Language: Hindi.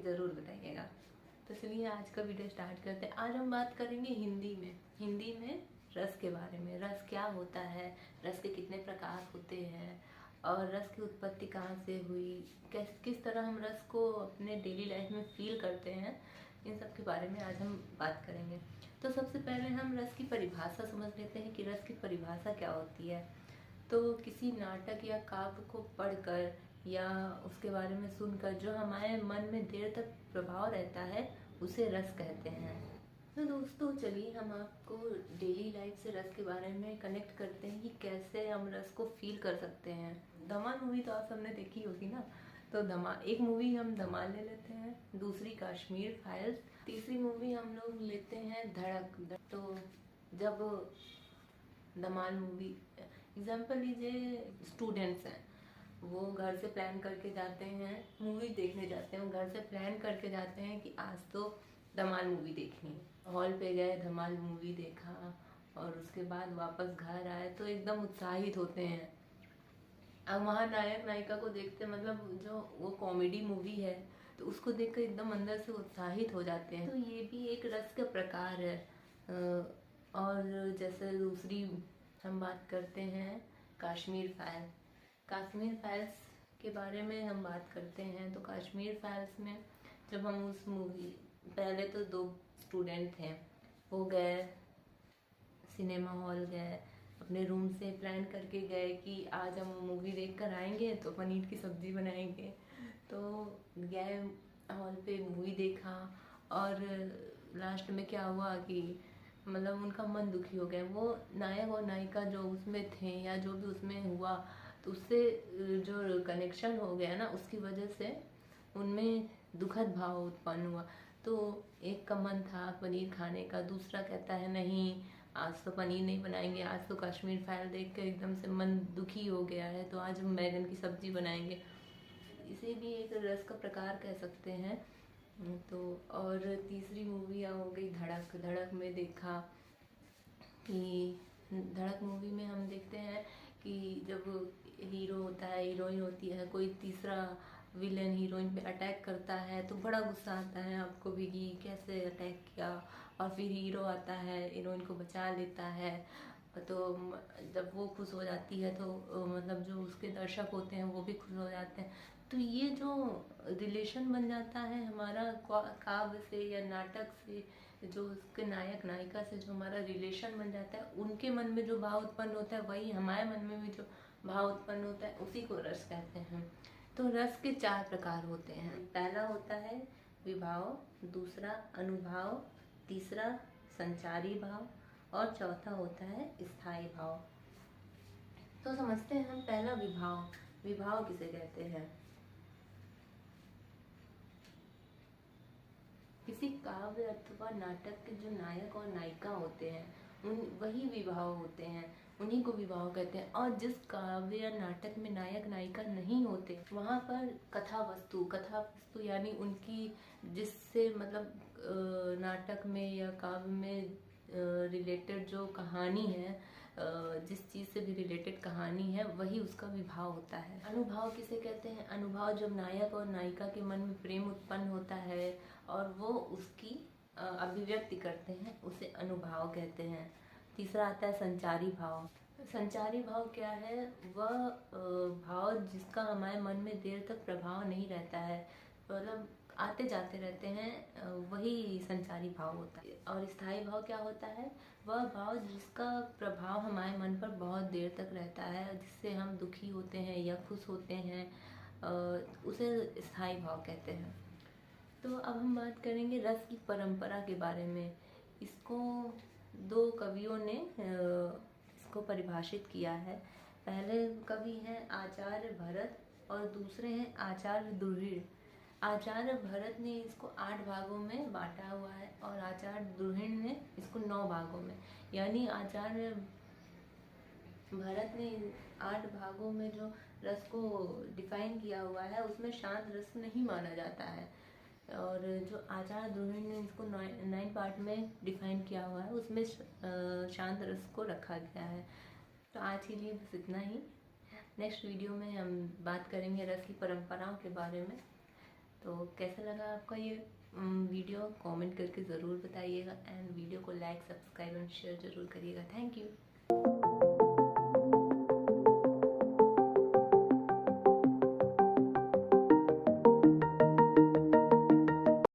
ज़रूर बताइएगा। तो चलिए आज का वीडियो स्टार्ट करते हैं। आज हम बात करेंगे हिंदी में रस के बारे में। रस क्या होता है, रस के कितने प्रकार होते हैं और रस की उत्पत्ति कहाँ से हुई, किस तरह हम रस को अपने डेली लाइफ में फील करते हैं, इन सब के बारे में आज हम बात करेंगे। तो सबसे पहले हम रस की परिभाषा समझ लेते हैं कि रस की परिभाषा क्या होती है। तो किसी नाटक या काव्य को पढ़कर या उसके बारे में सुनकर जो हमारे मन में देर तक प्रभाव रहता है उसे रस कहते हैं। तो दोस्तों चलिए हम आपको डेली लाइफ से रस के बारे में कनेक्ट करते हैं कि कैसे हम रस को फील कर सकते हैं। धमाल मूवी तो आप सबने देखी होगी ना। तो एक मूवी हम धमाल ले लेते हैं, दूसरी कश्मीर फाइल्स, तीसरी मूवी हम लोग लेते हैं धड़क। तो जब धमाल मूवी एग्जाम्पल लीजिए, स्टूडेंट्स हैं, वो घर से प्लान करके जाते हैं, मूवी देखने जाते हैं, घर से प्लान करके जाते हैं कि आज तो धमाल मूवी देखनी है। हॉल पे गए, धमाल मूवी देखा और उसके बाद वापस घर आए तो एकदम उत्साहित होते हैं। अब वहाँ नायक नायिका को देखते, मतलब जो वो कॉमेडी मूवी है तो उसको देखकर एकदम अंदर से उत्साहित हो जाते हैं। तो ये भी एक रस का प्रकार है। और जैसे दूसरी हम बात करते हैं कश्मीर फाइल्स के बारे में हम बात करते हैं। तो कश्मीर फाइल्स में जब हम उस मूवी, पहले तो 2 स्टूडेंट थे, वो गए सिनेमा हॉल, गए अपने रूम से प्लान करके गए कि आज हम मूवी देख कर आएंगे तो पनीर की सब्जी बनाएंगे। तो गए हॉल पे, मूवी देखा और लास्ट में क्या हुआ कि मतलब उनका मन दुखी हो गया। वो नायक और नायिका जो उसमें थे या जो भी उसमें हुआ तो उससे जो कनेक्शन हो गया ना, उसकी वजह से उनमें दुखद भाव उत्पन्न हुआ। तो एक का मन था पनीर खाने का, दूसरा कहता है नहीं आज तो पनीर नहीं बनाएंगे, आज तो कश्मीर फाइल देख कर एकदम से मन दुखी हो गया है तो आज हम बैगन की सब्जी बनाएंगे। इसे भी एक रस का प्रकार कह सकते हैं। तो और तीसरी मूवी हो गई धड़क में देखा कि धड़क मूवी में हम देखते हैं कि जब हीरो होता है, हीरोइन होती है, कोई तीसरा विलेन हीरोइन पे अटैक करता है तो बड़ा गुस्सा आता है आपको भी कि कैसे अटैक किया, और फिर हीरो आता है, हीरोइन को बचा लेता है। तो जब वो खुश हो जाती है तो मतलब जो उसके दर्शक होते हैं वो भी खुश हो जाते हैं। तो ये जो रिलेशन बन जाता है हमारा काव्य से या नाटक से, जो उसके नायक नायिका से जो हमारा रिलेशन बन जाता है, उनके मन में जो भाव उत्पन्न होता है वही हमारे मन में भी जो भाव उत्पन्न होता है उसी को रस कहते हैं। तो रस के 4 प्रकार होते हैं। पहला होता है विभाव, दूसरा अनुभाव, तीसरा संचारी भाव और चौथा होता है स्थायी भाव। तो समझते हैं हम पहला विभाव किसे कहते हैं। किसी काव्य अथवा नाटक के जो नायक और नायिका होते हैं वही विभाव होते हैं, उन्हीं को विवाह कहते हैं। और जिस काव्य या नाटक में नायक नायिका नहीं होते वहाँ पर कथा वस्तु यानी उनकी जिससे मतलब नाटक में या काव्य में रिलेटेड जो कहानी है, जिस चीज़ से भी रिलेटेड कहानी है वही उसका विभाव होता है। अनुभाव किसे कहते हैं। अनुभाव जब नायक और नायिका के मन में प्रेम उत्पन्न होता है और वो उसकी अभिव्यक्ति करते हैं, उसे अनुभाव कहते हैं। तीसरा आता है संचारी भाव। संचारी भाव क्या है, वह भाव जिसका हमारे मन में देर तक प्रभाव नहीं रहता है, मतलब आते जाते रहते हैं, वही संचारी भाव होता है। और स्थायी भाव क्या होता है, वह भाव जिसका प्रभाव हमारे मन पर बहुत देर तक रहता है, जिससे हम दुखी होते हैं या खुश होते हैं, उसे स्थायी भाव कहते हैं। तो अब हम बात करेंगे रस की परंपरा के बारे में। इसको 2 कवियों ने इसको परिभाषित किया है। पहले कवि हैं आचार्य भरत और दूसरे हैं आचार्य दुर्हिड़। आचार्य भरत ने इसको 8 भागों में बांटा हुआ है और आचार्य दुर्हिड़ ने इसको 9 भागों में, यानी आचार्य भरत ने 8 भागों में जो रस को डिफाइन किया हुआ है उसमें शांत रस नहीं माना जाता है, और जो आचार्य दुर्हिड़ ने इसको 9 पार्ट में डिफाइन किया हुआ है उसमें शांत रस को रखा गया है। तो आज के लिए बस इतना ही। नेक्स्ट वीडियो में हम बात करेंगे रस की परंपराओं के बारे में। तो कैसा लगा आपका ये वीडियो कमेंट करके ज़रूर बताइएगा, एंड वीडियो को लाइक, सब्सक्राइब एंड शेयर ज़रूर करिएगा। Thank you.